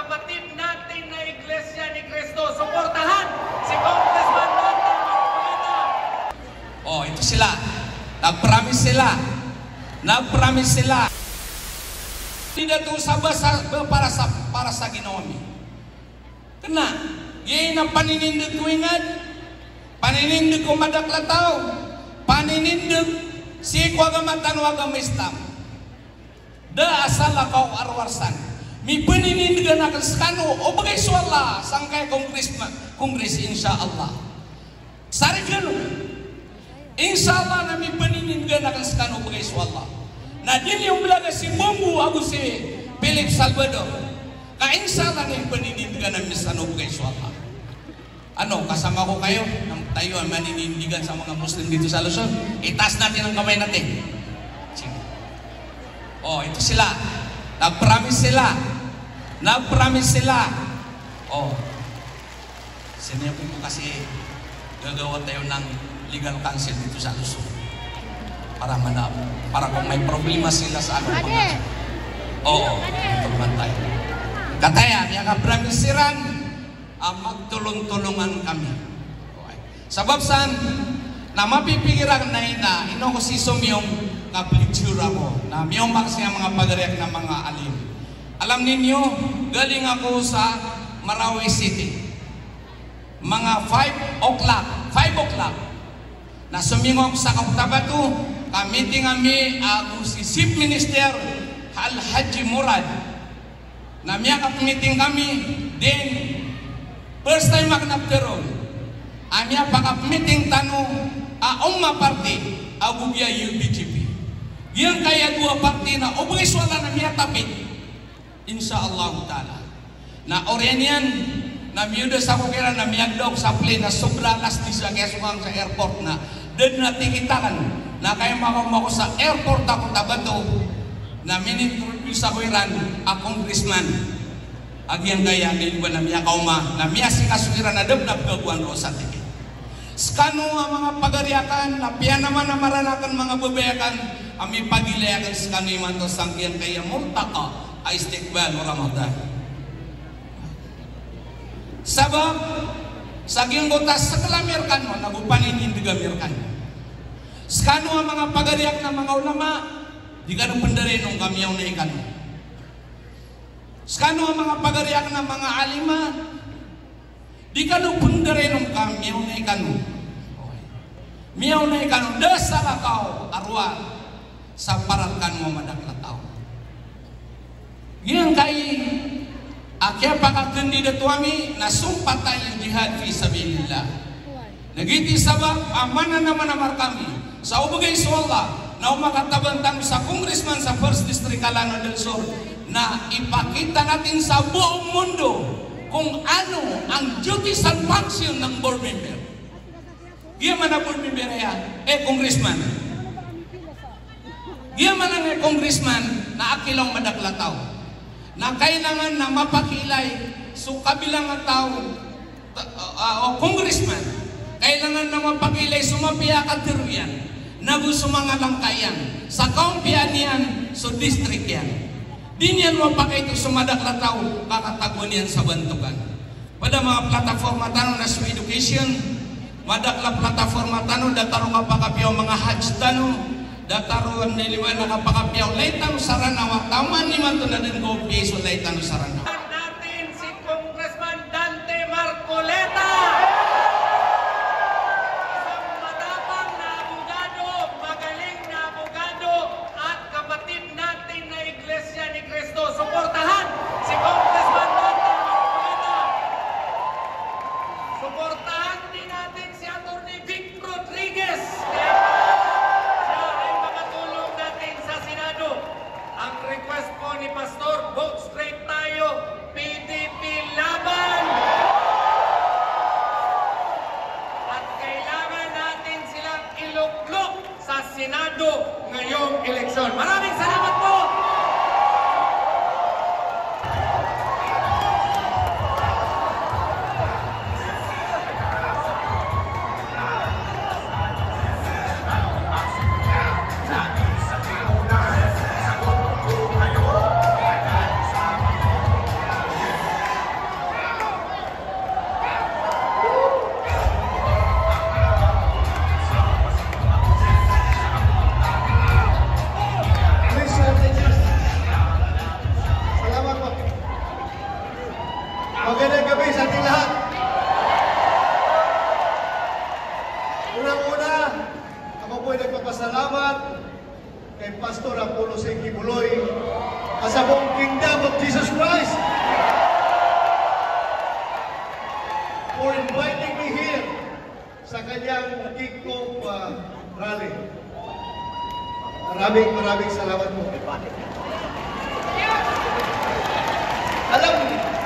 kapatid natin na Iglesia ni Cristo. Suportahan si Congressman Dante Marcoleta. Oh, ito sila. Nag-promise sila. Nag-promise sila. Hindi na ito para sa Ginoo. Kena, yun ang paninindog ko ingad. Paninindog ko madaklataw. Paninindog si kwagamatan wagamistam. Da asal akaw arwarsan. Mi paninindigan akan skano o bagay suwala sangkay kongres insya Allah. Sari gano. Insya Allah na mi paninindigan akan skano bagay suwala. Na din yung belaga si Bumbu ako si Philip Salvador. Ka insya Allah na yung paninindigan na misano bagay suwala. Ano, kasama ko kayo nang tayo ang maninindigan sa mga Muslim dito sa Luzon. Itaas natin ang kamay natin. Sige. Oh, ito sila. Nag-promise sila. Nag-promise sila. Oh. Sinabi ko kasi gagawa tayo ng legal counsel dito sa Luzon. Para kung may problema sila sa ano. Oo, tulungan tayo. Kataya, niya ka-promise siran. Magtulong-tulungan kami. Okay. Sabab saan na mapipigiran na ina, ino ko si Sumyong kaplitsura ko, na miyong siya mga pagariak na mga alim. Alam ninyo, galing ako sa Marawi City. Mga 5 o'clock, na sumingok sa Kautabato, kamiting kami ako si Chief Minister Al-Haji Murad. Na miya meeting kami, then first time magnapteron, amya pakap-meeting tanong, umma party, agugya UBGP. Yan kaya dua party na ubay swala na miya tapit. Insyaallah ta'ala. Na Orianian, na miyuda sa kukira na miyagdog sa plane na sobra alas di sa kesukang sa airport na doon na tikitaan na kaya makamako sa airport ako tabato na minintroduce ako iran a congressman. Agyang gaya nilwa na miya kauma na miya si kasukiran na debnap kaguan ro sa tiki. Skano ang mga pagariakan na piya naman na maranakan mga babayakan ami pagilayakan skano iman to sangkian kaya murtaka ay istiqbal o Ramadan. Sabab sa ginggotas sa kalamirkan mo nagupanin hindi gamirkan. Skano ang mga pagariak na mga ulama di ka nung pandarin nung kamiyaw na ikan. Skano ang mga pagariak ng mga alima, di ka nung pundarin ng kamiyaw na ikan. Miyaw na ikan, dasa lakaw, arwa, sa paratkan mo madaklataw. Yan kay, akya pakatundi datuami, nasumpat tayo jihad fi sabilillah. Nagiti sabab, amanan naman amar kami, sa ubagay sa Allah, na umakatabantan sa congressman sa 1st District Calano del Sur, na ipakita natin sa buong mundo kung ano ang duties and function ng board member. Giyaman na board member congressman. Giyaman ang congressman na akilang madaklataw. Na kailangan na mapakilay so kabilang tao congressman. Kailangan na mapakilay sumapiya katiruyan. Nagu mga langkayan. Sa kaumpian yan, so district yan. Di niyan mapakai ito sumadaklatao, kakataguan yan sa bantukan. Pada mga plataforma tanong na sa education, madakla plataforma tanong, dataro kapakapiyaw mga hajj tanong, dataro ang niliwan na kapakapiyaw, laytan saranawa, taman ni man ito na din ko piso, laytan saranawa. Natin si Congressman Dante Marcoleta! Isang matapang na abogado, magaling na abogado, at kapatid natin na Iglesia ni Cristo. Suportahan si Congressman Dante Marcoleta. Suportahan din natin si Atty. Vic Rodriguez. Siya ay makatulong natin sa Senado. Ang request po ni Pastor, vote straight tayo. Magandang gabi sa ating lahat. Unang-una, ako po'y nagpapasalamat kay Pastor Apollo C. Kibuloy at sa buong Kingdom of Jesus Christ for inviting me here sa kanyang kick-off rally. Maraming salamat po.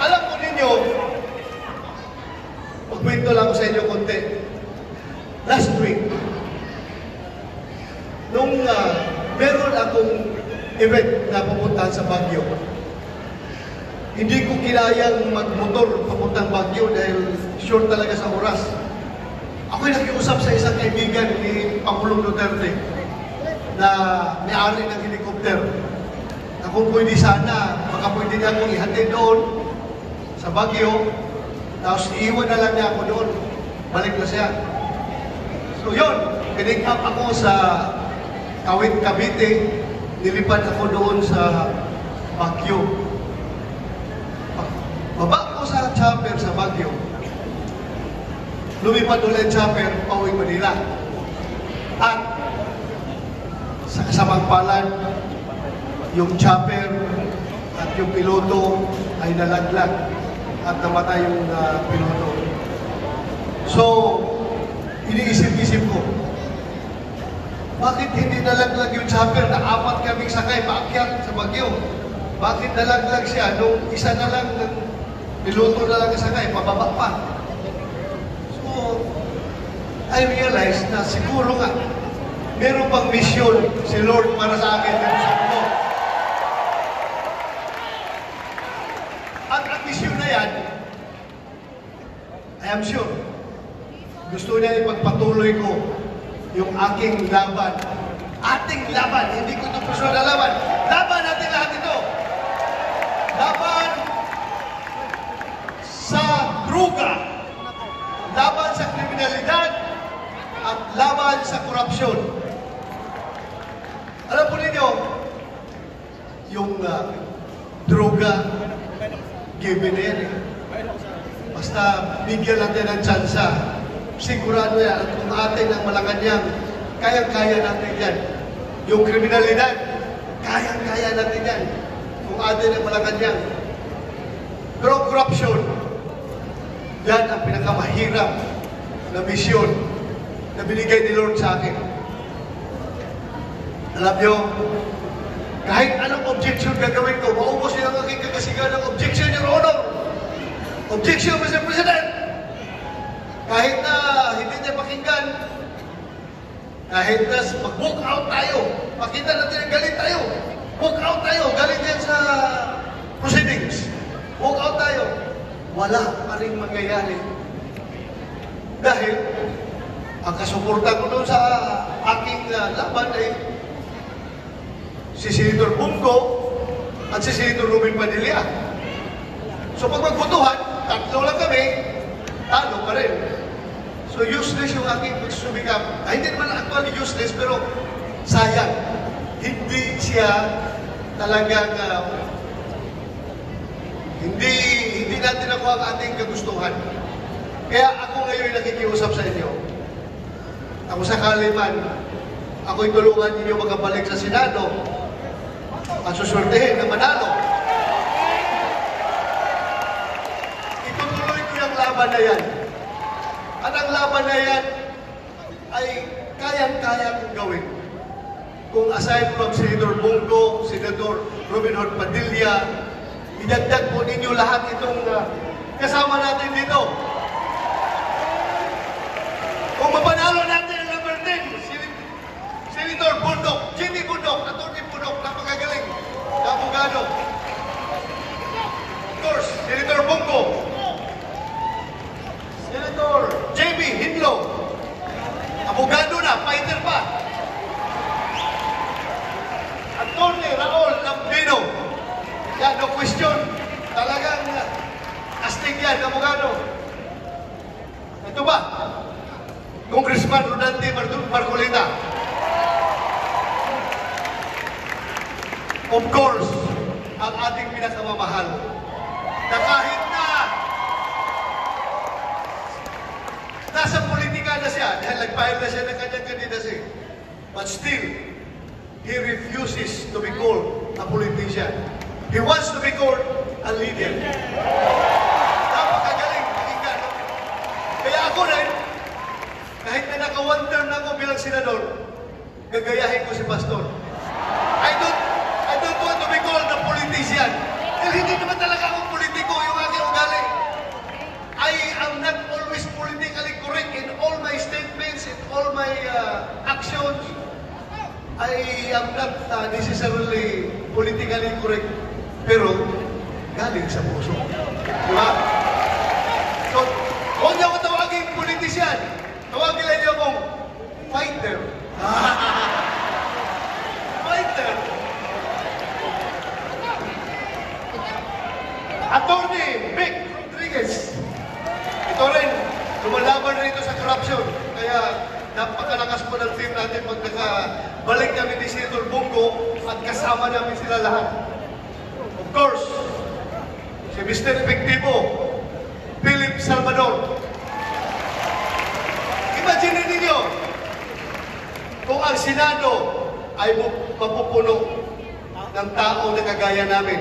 Alam po ninyo, magkwento lang ko sa inyo konti. Last week, nung meron akong event na pupuntahan sa Baguio, hindi ko kinayang magmotor papuntang Baguio dahil short talaga sa oras. Ako'y nakiusap sa isang kaibigan ni Pangulong Duterte na may-ari ng helicopter. Na kung pwede sana, baka pwede niya akong ihatid doon sa Baguio, tapos iiwan na lang niya ako doon. Balik na siya. So yun, pinig up ako sa Kawit, Cavite, nilipad ako doon sa Baguio. Baba ko sa chopper sa Baguio, lumipad ulit chopper, pauwi Manila. At sa kasamang palad, yung chopper at yung piloto ay nalaglag at namatay yung piloto. So, iniisip-isip ko, bakit hindi nalaglag yung chopper na apat kaming sakay paakyat sa Baguio? Bakit nalaglag siya nung isa na lang ng piloto na lang sakay, pababa pa? So, I realized na siguro nga, meron pang mission si Lord para sa akin dito sa mundo. At ang mission na yan, I am sure, gusto niya ipagpatuloy ko yung aking laban. Ating laban, hindi ko ito personal na laban. Laban natin lahat ito. Laban sa droga, laban sa kriminalidad, at laban sa korupsyon. Alam po ninyo, yung droga, given na yan eh. Basta bigyan natin ng tsansa, sigurado yan, at kung atin ang Malacanang, kayang-kaya natin yan. Yung kriminalidad, kayang-kaya natin yan. Kung atin ang Malacanang. Pero corruption, yan ang pinakamahirap na misyon na binigay ni Lord sa akin. Alam nyo, kahit anong objection gagawin ko, maubos niya ang aking kagasigan ng objection, Your Honor. Objection, Mr. President. Kahit na hindi niya pakinggan, kahit na mag-walk out tayo, pakita natin na galit tayo. Walk out tayo, galit yan sa proceedings. Walk out tayo. Wala pa rin mangyayari. Dahil, ang kasuporta ko doon sa aking laban ay si Senator Bungo at si Senator Ruben Padilla. So pag magbotohan, tatlo lang kami, talo pa rin. So useless yung aking pagsumikap. Hindi naman actually useless, pero sayang. Hindi siya talagang hindi natin ako ang ating kagustuhan. Kaya ako ngayon nakikiusap sa inyo. Ako sakali man, ako'y tulungan ninyo magkabalik sa Senado at suswertehin na manalo. Itutuloy ko yung laban na yan. At ang laban na yan ay kayang-kaya kong gawin. Kung aside from Senator Bungo, Senator Ruben Hood Padilla, idagdag po ninyo lahat itong kasama natin dito. Kung mapanalo natin ang number 10, Senator Bundok, Jimmy Bundok, Atty. Bundok, napakagaling na abogado. Of course, Senator Bungo, Senator J.B. Hindlo, abogado na, fighter pa. Atty. Raul Lambino, yan, no question, talagang astig yan, abogado. Ito ba? Congressman Rodante Marcolita. Of course, ang ating pinakamamahal na kahit na nag-file na siya ng kanyang candidacy. But still, he refuses to be called a politician. He wants to be called a leader. Napakagaling, pakinggan. Kaya ako rin, kahit na naka-one term na ako bilang senador, gagayahin ko si Pastor. I don't want to be called a politician. Dahil hindi naman talaga akong politiko yung aking ugali. I am not always politically correct in all my statements, in all my actions. I am not necessarily politically correct. Pero, galing sa puso. Diba? So, huwag niyo ako tawagin politician. Tawagin lang niyo akong fighter. Fighter. Attorney Vic Rodriguez. Ito rin, lumalaban rito sa corruption. Kaya napakalakas po ng team natin pag nakabalik kami ni Senator Bongo at kasama namin sila lahat. Of course, si Mr. Efectivo, Philip Salvador. Imagine ninyo, kung ang Senado ay mapupuno ng tao na kagaya namin,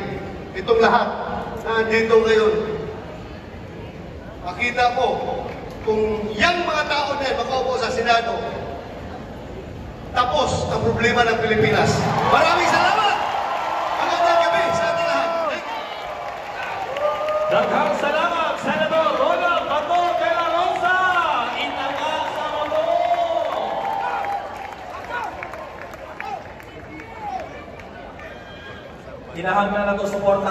itong lahat na dito ngayon, makita mo, kung yang mga tao na makaupo sa Senado, tapos ang problema ng Pilipinas. Maraming salamat! Magandang gabi sa ating lahat. Daghang salamat, Senator Ronald Bato de la Rosa! Itaga sa Molo! Kinahanglan na ito suporta.